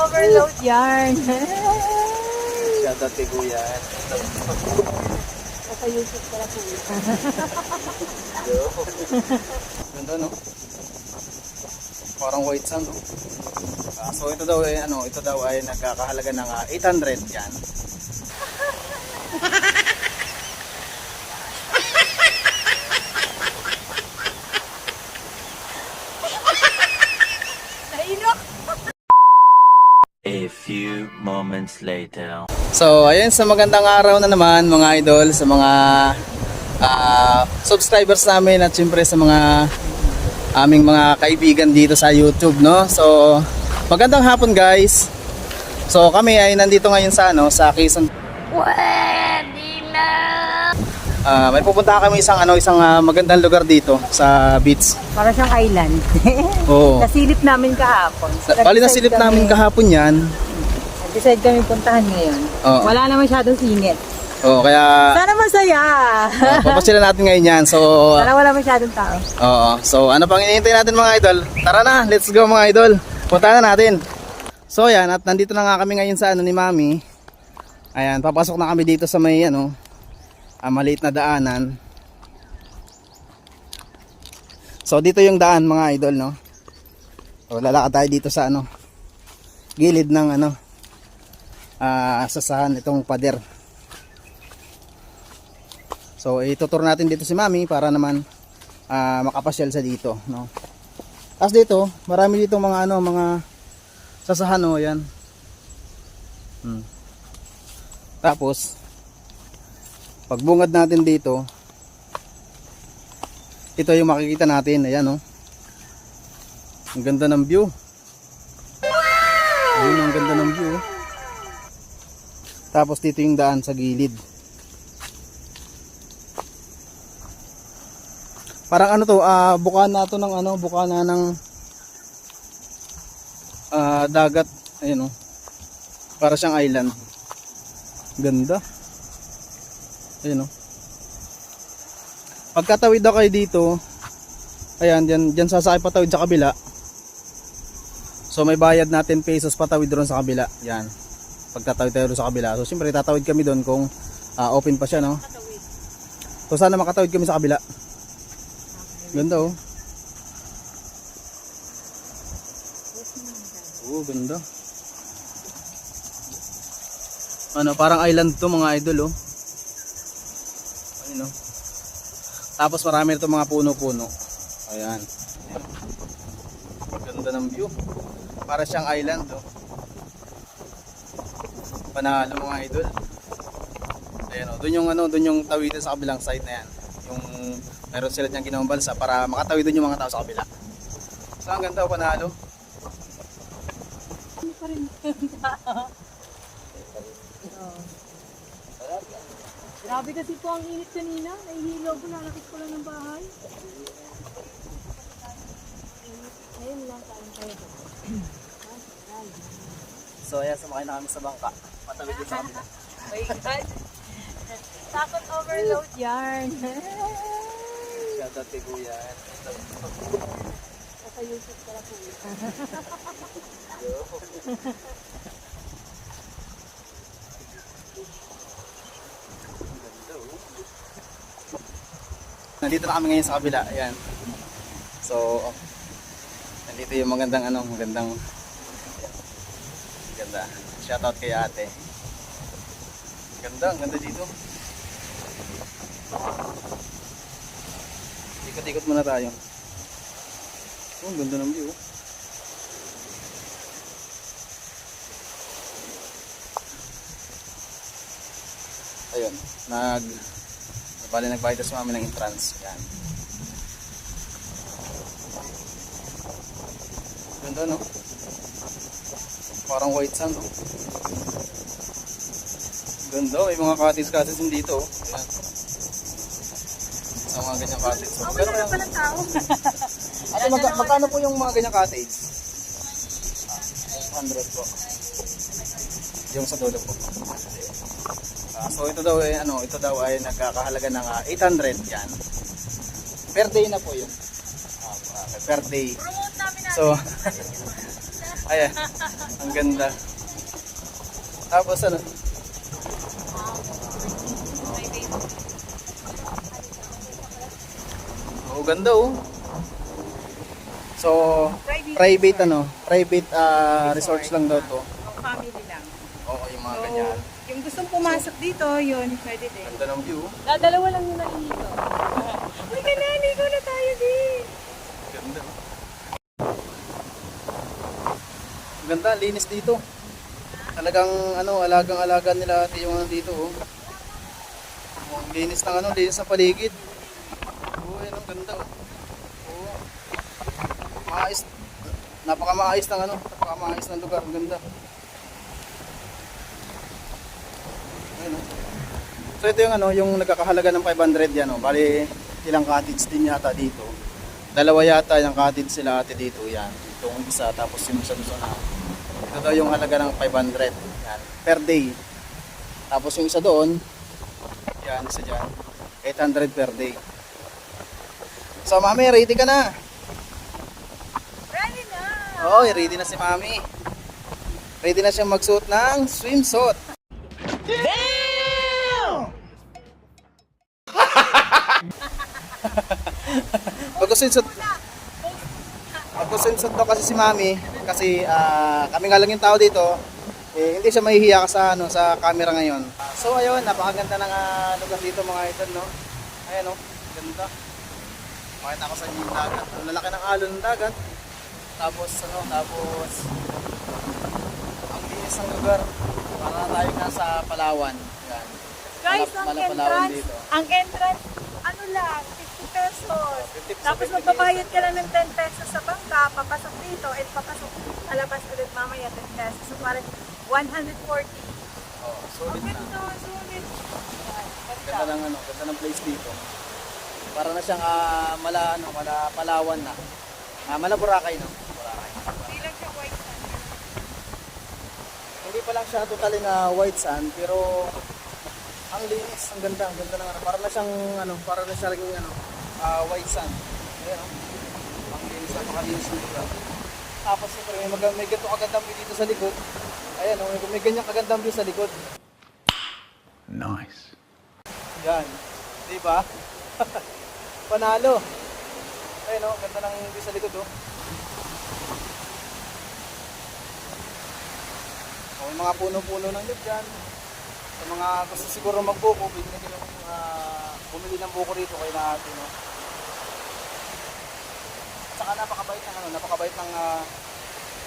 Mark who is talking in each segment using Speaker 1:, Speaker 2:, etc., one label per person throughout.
Speaker 1: overload yarn.
Speaker 2: Shoutout kay Kuya.
Speaker 1: Nasa YouTube pala po.
Speaker 2: Ganda, no? Parang white sand, no? So ito daw ay ito daw ay nagkakahalaga ng 800 yan.
Speaker 3: A few moments later.
Speaker 2: So ayun, sa magandang araw na naman mga idol, sa mga subscribers namin at syempre sa mga aming mga kaibigan dito sa YouTube, no? So magandang hapon guys. So kami ay nandito ngayon sa sa Quezon. May pupunta kami isang magandang lugar dito sa beach.
Speaker 1: Para siyang island.
Speaker 2: Oo.
Speaker 1: Nasilip namin kahapon.
Speaker 2: Bali nasilip namin kahapon 'yan.
Speaker 1: Decide kami puntahan ngayon.
Speaker 2: Oo.
Speaker 1: Wala na masyadong singit.
Speaker 2: Oo, kaya
Speaker 1: Sana masaya.
Speaker 2: papasyalan natin ngayon 'yan. So
Speaker 1: Sana wala masyadong tao.
Speaker 2: oo. So ano pang hinihintay natin mga idol? Tara na, let's go mga idol. Punta na natin. So yan, at nandito na nga kami ngayon sa ni Mami. Ayan, papasok na kami dito sa may maliit na daanan. So dito yung daan mga idol, no. So lalakad tayo dito sa gilid ng sasahan itong pader. So itutur natin dito si Mami para naman makapasyal sa dito, no. Tapos dito, marami dito mga mga sasahan, yan. Tapos pagbungad natin dito, ito yung makikita natin. Ayan, ang ganda ng view. Ayun, ang ganda ng view. Tapos dito yung daan sa gilid. Parang bukana to ng bukana ng dagat. Ayun, para siyang island. Ganda. Ayun, pagkatawid na kayo dito, ayan, dyan sasakay patawid sa kabila. So may bayad na 10 pesos patawid doon sa kabila. Yan, pagtatawid tayo doon sa kabila. So siyempre tatawid kami doon kung open pa siya, no. So sana makatawid kami sa kabila. Ganda, ganda. Parang island to mga idol, ayun, tapos marami nito mga puno-puno. Ayan. Ganda ng view. Para siyang island, panalo mga idol. Ayan, doon yung tawidan sa kabilang side na yan. Yung meron sila diyang ginawang balsa para makatawid doon yung mga tao sa kabila. So ang ganda, panalo.
Speaker 1: Ano pa rin Grabe kasi po ang init kanina. Nahihilo ko, nalakit ko lang ng bahay. Ayun lang, kain tayo.
Speaker 2: So ayan, sumakay na kami sa bangka. Patawid din sa kabila.
Speaker 1: My God. Takot overload yarn.
Speaker 2: Shoutout kay Kuya.
Speaker 1: Nasa YouTube pala po.
Speaker 2: Nandito na kami ngayon sa kabila. Ayan. So nandito yung magandang maganda. Shoutout kay ate. Ganda, ang ganda dito. Ikot-ikot muna tayo. Ang ganda ng view. Ayun, nagbayad na sa mami ng entrance. Yan. Ganda, no? Parang white sand, no? Ganda, may mga cottage din dito. Yan. Sa mga ganyang cottage. So,
Speaker 1: Wala na pala tao.
Speaker 2: Ate, magkano po yung mga ganyang cottage? 100 po. Yung sa dulo po. So ito daw ay nagkakahalaga ng 800 yan. Per day na po 'yun. Per day.
Speaker 1: Promote namin natin.
Speaker 2: So ayan. Ang ganda. Tapos ano? Oh, ganda oh. So, private ano, private resorts lang daw to.
Speaker 1: Family lang.
Speaker 2: Oo, yung mga ganyan.
Speaker 1: Yung gustong pumasok dito, yun, pwede din.
Speaker 2: Ganda ng view.
Speaker 1: Dadalawa lang yung nalilito. Uy, ligo na tayo din.
Speaker 2: Ganda. Ganda, linis dito. Talagang ano, alagang-alaga nila ate yung ano dito oh. Oh, linis ng ano, linis ng paligid. Oh, yan ang ganda oh. Oh. Maayos. Napakamaayos ng ano, napakamaayos ng lugar, ang ganda. Ayun oh. So ito yung ano, yung nagkakahalaga ng 500 yan oh. Bali ilang cottage din yata dito. Dalawa yata yung cottage sila ate dito yan. Itong isa tapos yung isa na. Ito daw yung halaga ng 500 yan, per day. Tapos yung isa doon, yan, isa dyan, 800 per day. So mami, ready ka na?
Speaker 1: Ready na!
Speaker 2: Oo, ready na si mami. Ready na siyang magsuot ng swimsuit. Damn! Magsuswimsuit daw kasi si mami. Kasi kami nga lang yung tao dito. Eh, hindi siya mahihiya sa ano sa camera ngayon. So ayun, napakaganda ng lugar dito mga idol, no. Ayan oh, ganda. Makita ko sa inyo yung dagat. Ang lalaki ng alon ng dagat. Tapos ang linis ng lugar. Para tayo nasa Palawan. Yan.
Speaker 1: Guys, ang
Speaker 2: Palawan
Speaker 1: entrance,
Speaker 2: dito.
Speaker 1: ano lang, 50 pesos.
Speaker 2: 50
Speaker 1: Tapos
Speaker 2: 50
Speaker 1: magbabayad ka lang ng 10 pesos sa bangka, papasok dito, at papasok alabas ulit mamaya 10 pesos. So parang 140.
Speaker 2: Oh, solid
Speaker 1: Ang
Speaker 2: na.
Speaker 1: ganda, sulit.
Speaker 2: Ganda ng ano, ganda ng place dito. Para na siyang mala Palawan na. Mala Boracay no. Boracay.
Speaker 1: Hindi lang siya white sand.
Speaker 2: Hindi pa lang siya totally na white sand pero ang linis, ang ganda ng ano. Para na siyang ano, para na siya ring ano, white sand. Ayan oh. Ang linis, napakalinis ng lugar. Tapos siyempre may ganito kagandang view dito sa likod. Ayan oh, may ganyan kagandang view sa likod.
Speaker 3: Nice.
Speaker 2: Yan. Di ba? Panalo. Ayun oh, ganda ng view sa likod oh. Oh, may mga puno-puno ng nyug dyan. Sa mga gusto siguro magbuko, pwede na kayong bumili ng buko rito kay natin no. Saka napakabait ng ano, napakabait ng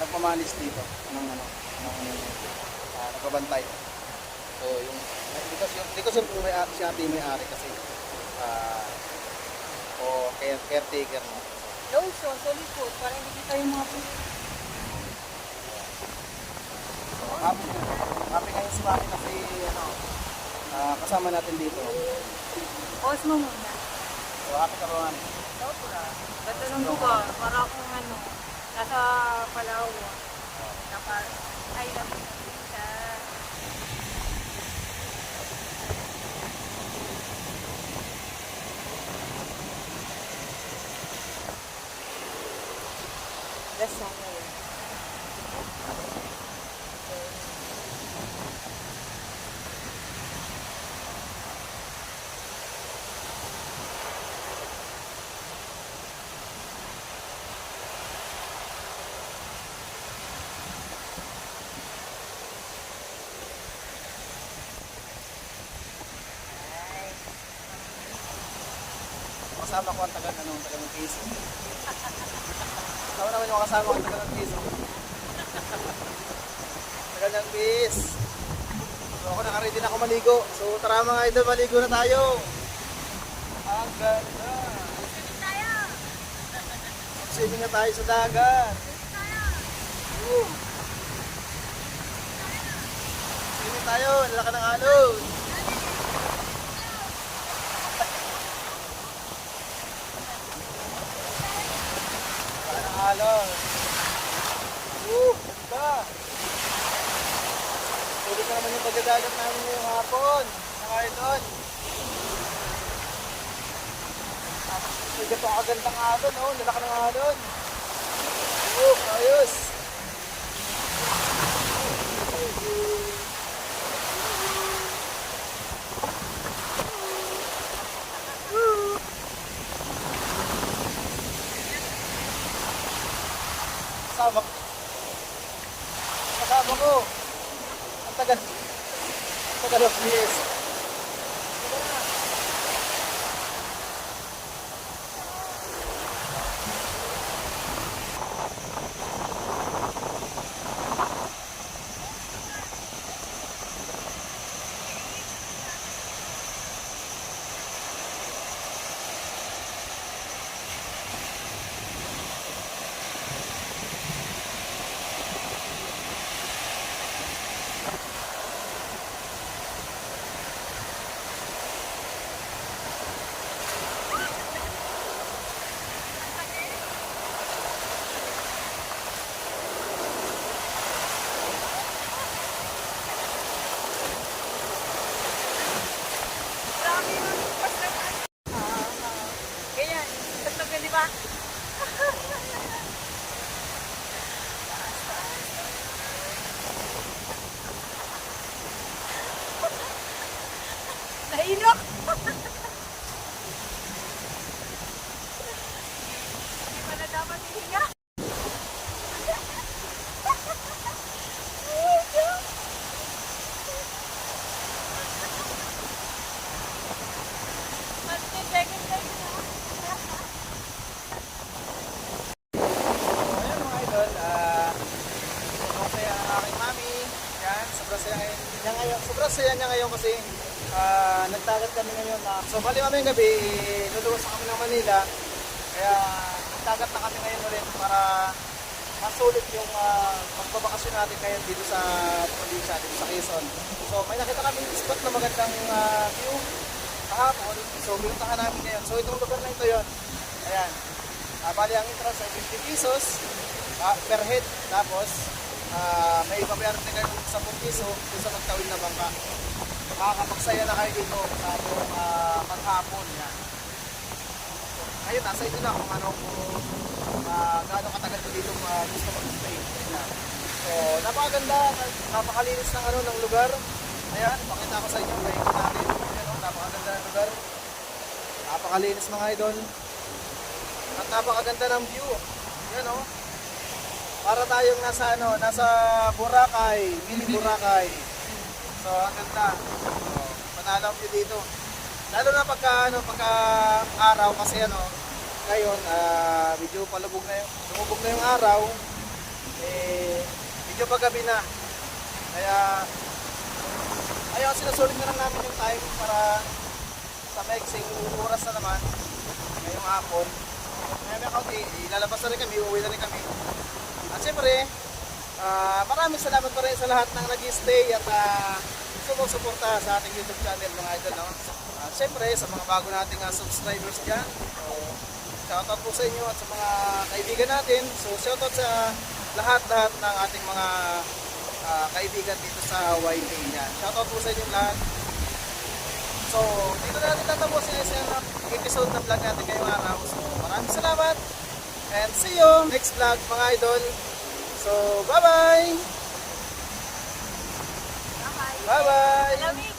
Speaker 2: nagmamanis dito ng ano, nagbabantay. So yung hindi ko sure kung may si ate may-ari kasi o caretaker no.
Speaker 1: Lotion, solid food, para hindi kita yung mga puno.
Speaker 2: So happy ngayon si mami kasi ano, kasama natin dito.
Speaker 1: Pause mo muna.
Speaker 2: So happy ka ba mami?
Speaker 1: Sobra. Ganda ng lugar. Para akong ano, nasa Palawan. Ay, namin sa the summer.
Speaker 2: Kasama ko ang taga ng piso. Kasama naman yung kasama ko ang taga ng piso. Taga ng pis. So ako nakaready na ako maligo. So tara mga idol, maligo na tayo. Ang ganda. Swimming na tayo sa dagat. Swimming tayo, lalaka ng alon. Alon. Ganda. Tuloy na naman yung pagdadagat namin ngayong hapon. Mga idol. May gato kagandang alon, oh. Lalaki ng alon. Ayos.
Speaker 1: Hindi pala dapat hihinga. Second time na.
Speaker 2: Ayan mga idol, sobrang saya ng aking mami. Yan, sobrang saya niya ngayon kasi nagtagat kami ngayon so bali mamayang gabi, luluwas na kami ng Manila. Kaya nagtagat na kami ngayon ulit para masulit yung pagbabakasyon natin ngayon dito sa probinsya, dito sa Quezon. So may nakita kami spot na magandang view kahapon. So pinuntahan namin ngayon. So itong lugar na ito yun. Ayan. Bali ang entrance ay 50 pesos per head. Tapos may babayaran din kayo ng 10 piso kung sa magtawid na bangka. Makakapagsaya na kayo dito sa itong maghapon. Yan. Ngayon, nasa inyo na kung ano kung gaano katagal ko dito gusto mag-stay. Yan. So napakaganda, napakalinis ng ng lugar. Ayan, pakita ko sa inyo. Paikot natin. Ayan, napakaganda ng lugar. Napakalinis mga idol. At napakaganda ng view. Yan o. Para tayong nasa Boracay, mini Boracay. So, ang ganda. So, panalo view dito. Lalo na pagka araw kasi ngayon medyo palubog na lumubog na yung araw. Medyo paggabi na. Kaya ayun, sinusulit na lang namin yung time para sa mixing oras na naman ngayong hapon. May kaunti, ilalabas na rin kami, uuwi na rin kami. At siyempre, maraming salamat pa rin sa lahat ng nag-stay at sumusuporta sa ating YouTube channel mga idol. No? At siyempre, sa mga bago nating subscribers dyan, so, shoutout po sa inyo at sa mga kaibigan natin. So shoutout sa lahat ng ating mga kaibigan dito sa YT yan. Shoutout po sa inyo lahat. So, dito na natin tatapusin yung episode ng vlog natin ngayong araw. So, maraming salamat. And see you next vlog mga idol. So, bye-bye!
Speaker 1: Bye-bye.
Speaker 2: Bye-bye!
Speaker 1: Love you.